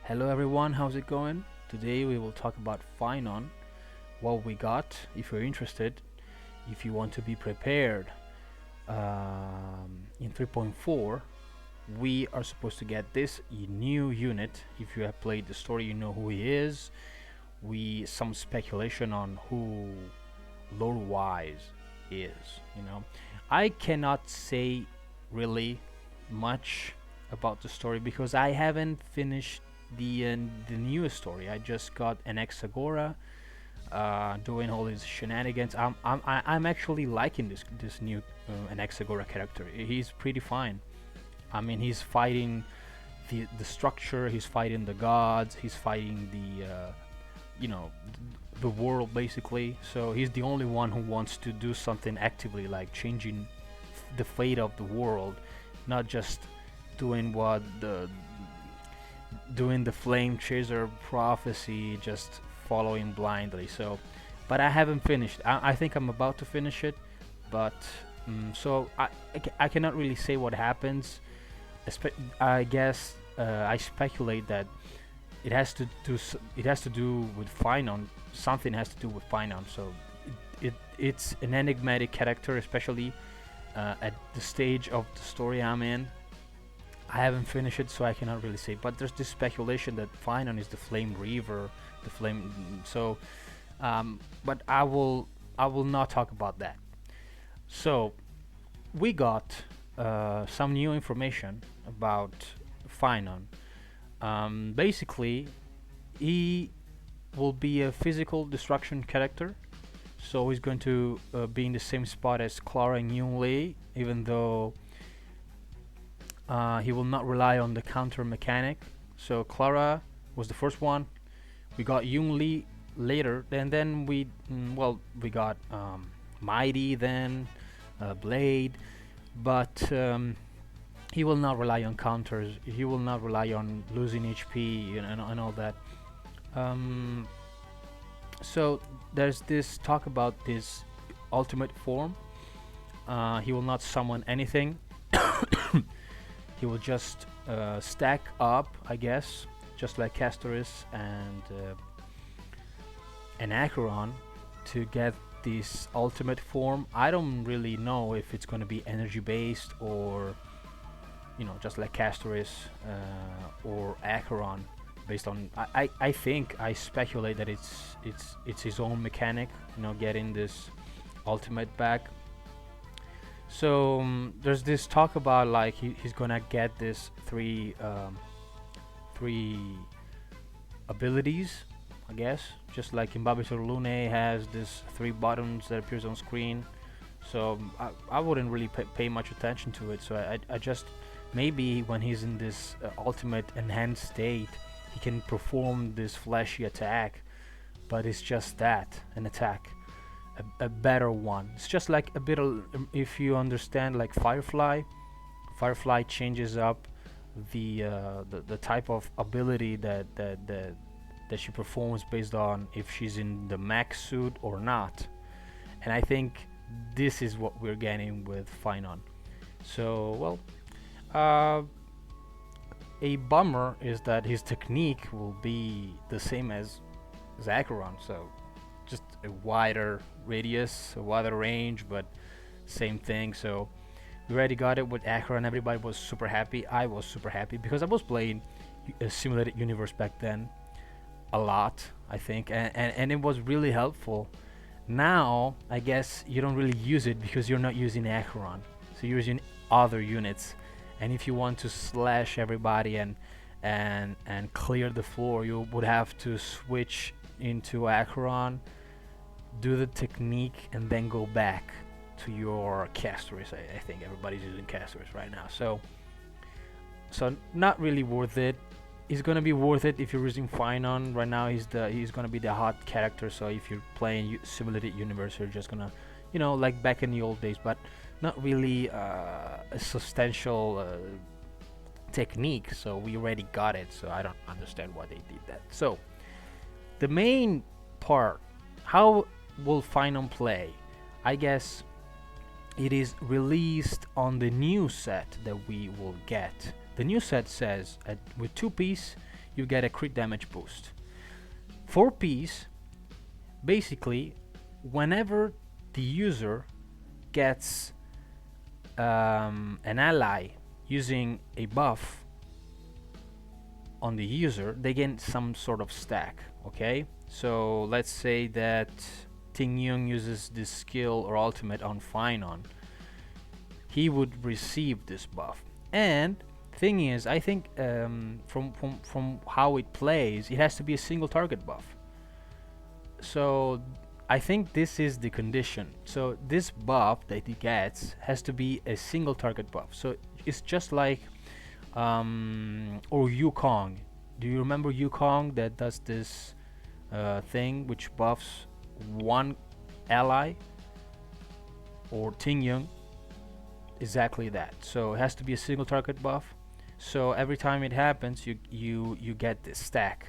Hello everyone, how's it going? Today we will talk about Phainon, what we got, if you're interested, if you want to be prepared. In 3.4, we are supposed to get this new unit. If you have played the story, you know who he is. Some speculation on who lore-wise is. I cannot say really much about the story because I haven't finished the newest story. I just got an Exagora doing all his shenanigans. I'm actually liking this new an Exagora character. He's pretty fine. I mean, he's fighting the structure. He's fighting the gods. He's fighting the world basically. So he's the only one who wants to do something actively, like changing the fate of the world, not just doing what the doing the flame chaser prophecy, just following blindly. So but I haven't finished. I think I'm about to finish it, but so I cannot really say what happens. I guess I speculate that it has to do with Phainon. Something has to do with Phainon. So it's an enigmatic character, especially at the stage of the story I'm in. I haven't finished it, so I cannot really say. But there's this speculation that Phainon is the Flame Reaver, the Flame. So, but I will not talk about that. So, we got some new information about Phainon. Basically, he will be a physical destruction character. So he's going to be in the same spot as Clara and Yung Lee, even though he will not rely on the counter mechanic. So Clara was the first one. We got Yung Lee later, and then we got Mighty, then Blade, but he will not rely on counters. He will not rely on losing HP and all that. So there's this talk about this ultimate form. He will not summon anything. He will just stack up, I guess, just like Castoris and Acheron to get this ultimate form. I don't really know if it's going to be energy based or just like Castoris or Acheron, based on I think I speculate that it's his own mechanic, getting this ultimate back. So there's this talk about like he's gonna get this three abilities, I guess, just like in Babitor Lune has this three buttons that appears on screen. So I wouldn't really pay much attention to it. So I just maybe when he's in this ultimate enhanced state, he can perform this flashy attack, but it's just that, an attack, a better one. It's just like a bit of, if you understand, like Firefly changes up the type of ability that she performs based on if she's in the max suit or not. And I think this is what we're getting with Phainon. So a bummer is that his technique will be the same as Acheron, so just a wider radius, a wider range, but same thing. So we already got it with Acheron. Everybody was super happy. I was super happy because I was playing a simulated universe back then a lot, I think, and it was really helpful. Now I guess you don't really use it because you're not using Acheron, so you're using other units. And if you want to slash everybody and clear the floor, you would have to switch into Acheron, do the technique, and then go back to your Castoris. I think everybody's using Castoris right now. So not really worth it. It's gonna be worth it if you're using Phainon. Right now he's gonna be the hot character. So if you're playing simulated universe, you're just gonna, like back in the old days, but not really a substantial technique. So we already got it. So I don't understand why they did that. So the main part, how will Phainon play? I guess it is released on the new set that we will get. The new set says with 2 piece you get a crit damage boost. For peace, basically, whenever the user gets an ally using a buff on the user, they gain some sort of stack. Okay, so let's say that Ting Yun uses this skill or ultimate on Phainon, he would receive this buff. And thing is, I think from how it plays, it has to be a single target buff. So I think this is the condition. So this buff that he gets has to be a single target buff. So it's just like or Yukong. Do you remember Yukong that does this thing which buffs one ally? Or Ting Yun, exactly that. So it has to be a single target buff. So every time it happens, you get this stack.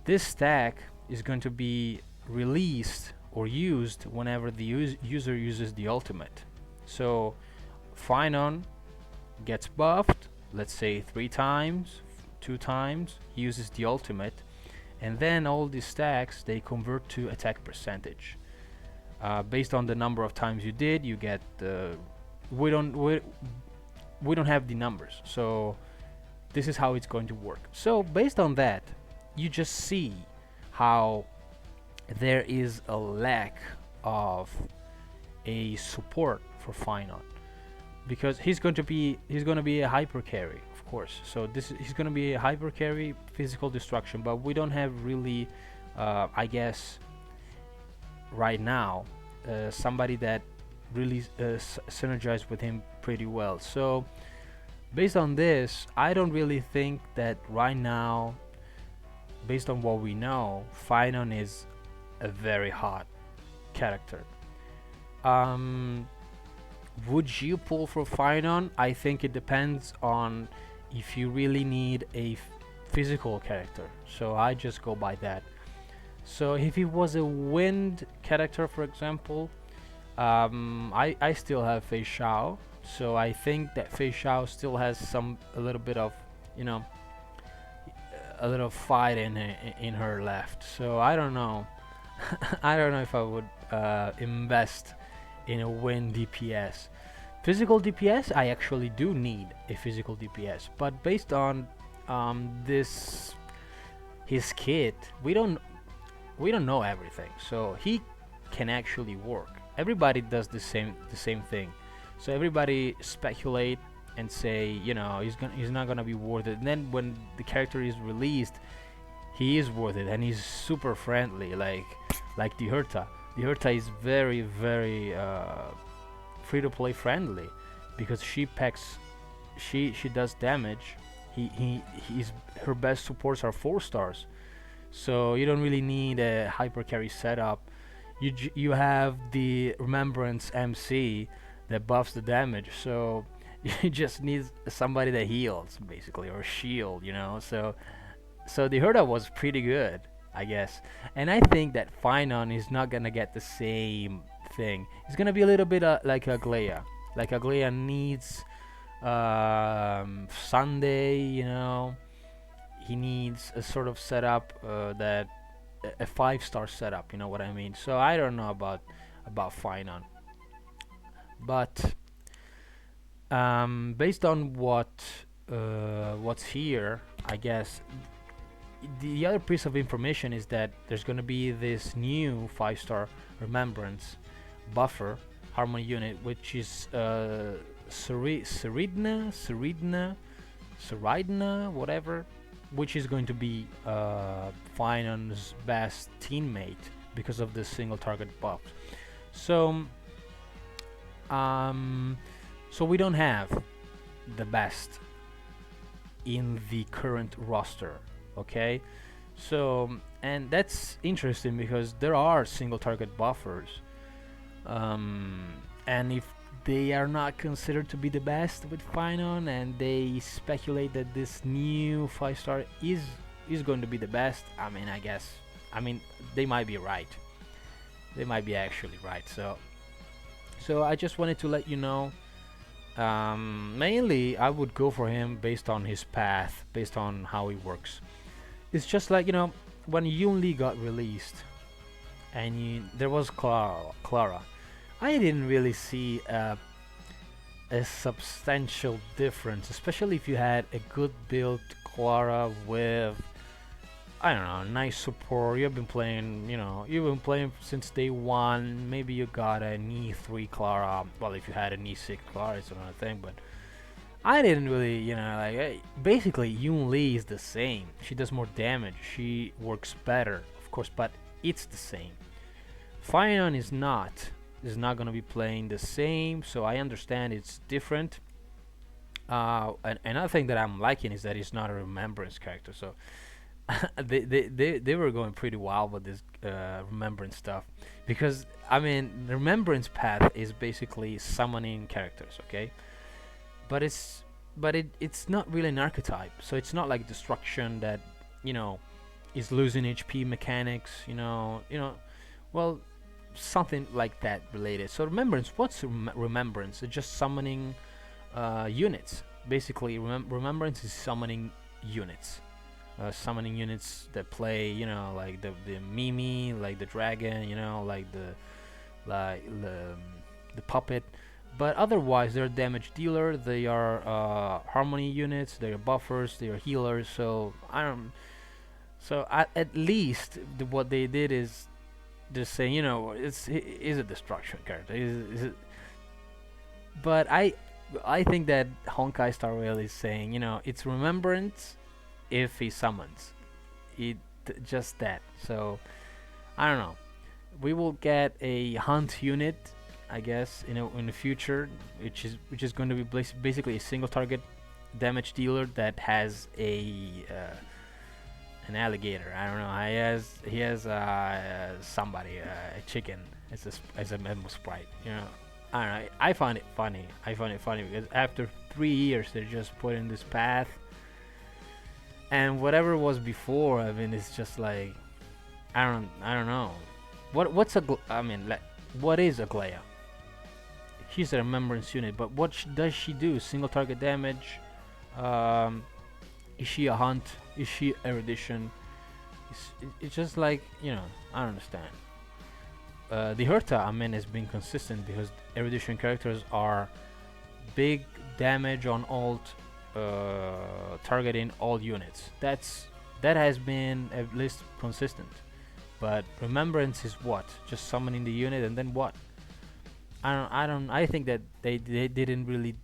This stack is going to be released or used whenever the user uses the ultimate. So Phainon gets buffed, let's say 3 times, 2 times, he uses the ultimate, and then all these stacks, they convert to attack percentage. Based on the number of times you did, you get the we don't have the numbers, so this is how it's going to work. So based on that, you just see how there is a lack of a support for Phainon, because he's going to be a hyper carry, of course. So he's going to be a hyper carry, physical destruction, but we don't have really I guess right now somebody that really synergize with him pretty well. So based on this, I don't really think that right now, based on what we know, Phainon is a very hot character. Would you pull for Phainon? I think it depends on if you really need a physical character. So I just go by that. So if he was a wind character, for example, I still have Fei Xiao, so I think that Fei Xiao still has a little bit of, a little fight in her left. So I don't know. I don't know if I would invest in a wind DPS. Physical DPS, I actually do need a physical DPS, but based on his kit, we don't know everything, so he can actually work. Everybody does the same thing, so everybody speculate and say, he's not gonna be worth it. And then when the character is released, he is worth it, and he's super friendly, like the Herta. The Herta is very, very free-to-play friendly, because she does damage. Her best supports are 4 stars, so you don't really need a hyper carry setup. You have the Remembrance MC that buffs the damage, so you just need somebody that heals, basically, or shield, so the Herta was pretty good, I guess. And I think that Phainon is not gonna get the same thing. It's gonna be a little bit like Aglaia. Like Aglaia needs Sunday, he needs a sort of setup that a 5-star setup, you know what I mean? So I don't know about Phainon, but based on what's here, I guess the other piece of information is that there's going to be this new 5-star Remembrance buffer harmony unit, which is Seridna, whatever, which is going to be Phainon's best teammate because of the single target buff. So so we don't have the best in the current roster, okay? So, and that's interesting because there are single target buffers, and if they are not considered to be the best with Phainon, and they speculate that this new 5-star is going to be the best, I mean they might be right. They might be actually right. So I just wanted to let you know Mainly, I would go for him based on his path, based on how he works. It's just like, when Yunli got released and there was Clara. I didn't really see a substantial difference, especially if you had a good build Clara with, I don't know, nice support. You've been playing since day one. Maybe you got an E3 Clara. Well, if you had an E6 Clara, it's another thing. But I didn't really, basically, Yun Li is the same. She does more damage. She works better, of course, but it's the same. Phainon is not gonna be playing the same, so I understand it's different. And another thing that I'm liking is that it's not a remembrance character. So they were going pretty wild with this remembrance stuff, because I mean, remembrance path is basically summoning characters, okay? But it's not really an archetype, so it's not like destruction that you know is losing HP mechanics, well, something like that related. So remembrance, what's remembrance? It's just summoning units. Basically, remembrance is summoning units. Summoning units that play, like the Mimi, like the dragon, the puppet. But otherwise, they're damage dealer. They are harmony units. They are buffers. They are healers. So I don't. So at least what they did is just say, is a destruction character. Is it? But I think that Honkai Star Rail is saying, it's remembrance if he summons it, just that. So I don't know. We will get a hunt unit, I guess, in the future, which is going to be basically a single target damage dealer that has an alligator. I don't know. He has somebody, a chicken as a memo sprite. I don't know. I find it funny. Because after 3 years, they're just put in this path, and whatever was before, I mean, it's just like I don't know. What's what is Aglaia? She's a remembrance unit, but what does she do? Single target damage. Is she a hunt? Is she erudition? It's just like, I don't understand. The Herta, has been consistent because erudition characters are big damage on alt, targeting all units. That has been at least consistent. But remembrance is what? Just summoning the unit and then what? I think that they didn't really,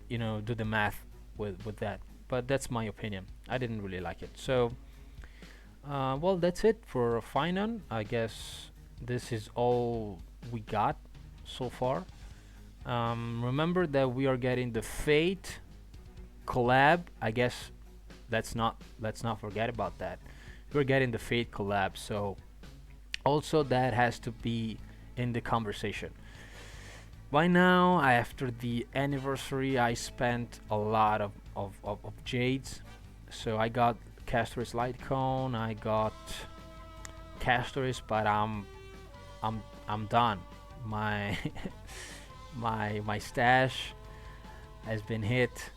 do the math with that. But that's my opinion. I didn't really like it. So, well, that's it for Phainon. I guess this is all we got so far. Remember that we are getting the Fate collab. I guess let's not forget about that. We're getting the Fate collab. So also that has to be in the conversation. By now, after the anniversary, I spent a lot of jades. So I got Castoris Light Cone, I got Castoris, but I'm done. My my stash has been hit.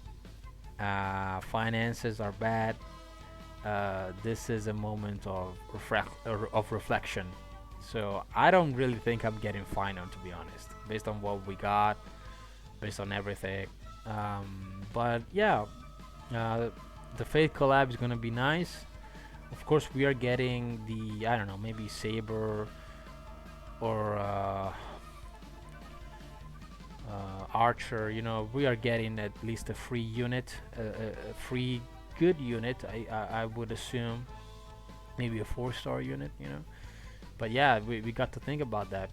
Finances are bad. This is a moment of reflection. So I don't really think I'm getting Phainon, to be honest, based on what we got, based on everything. But yeah, the Fate collab is gonna be nice. Of course, we are getting the, I don't know, maybe Saber or Archer. We are getting at least a free unit, a free good unit. I would assume maybe a 4-star unit. But yeah, we got to think about that.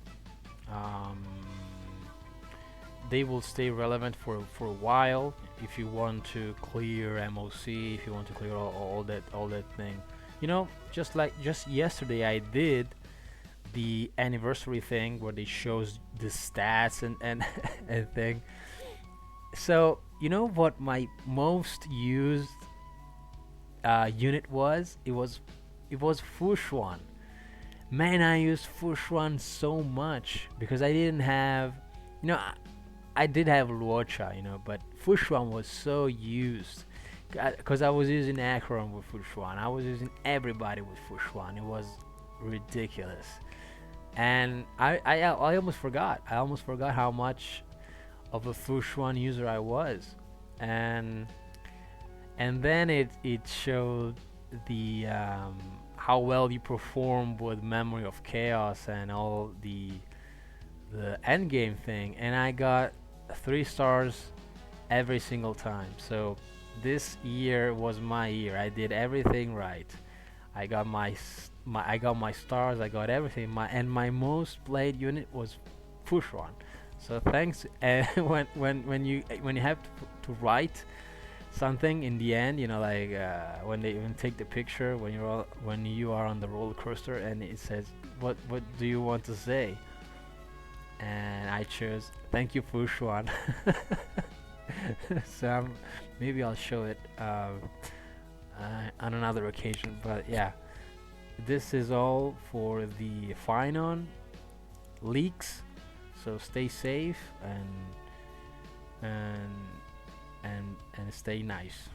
They will stay relevant for a while if you want to clear MOC, if you want to clear all that thing. Just yesterday I did the anniversary thing where they shows the stats and and thing. So what my most used unit was? It was Fushuan. Man, I used Fushuan so much because I didn't have, I did have Luocha, but Fushuan was so used because I was using Acheron with Fushuan. I was using everybody with Fushuan. It was ridiculous, and I almost forgot. I almost forgot how much of a Fushuan user I was, and then it showed the how well you perform with Memory of Chaos and all the end game thing, and I got 3 stars every single time. So this year was my year. I did everything right. I got I got my stars. I got everything. My most played unit was Fushuan. So thanks. And when you have to write something in the end, like when they even take the picture when you are on the roller coaster and it says what do you want to say, and I chose thank you Fushuan. So maybe I'll show it on another occasion. But yeah, this is all for the Phainon leaks. So stay safe and and stay nice.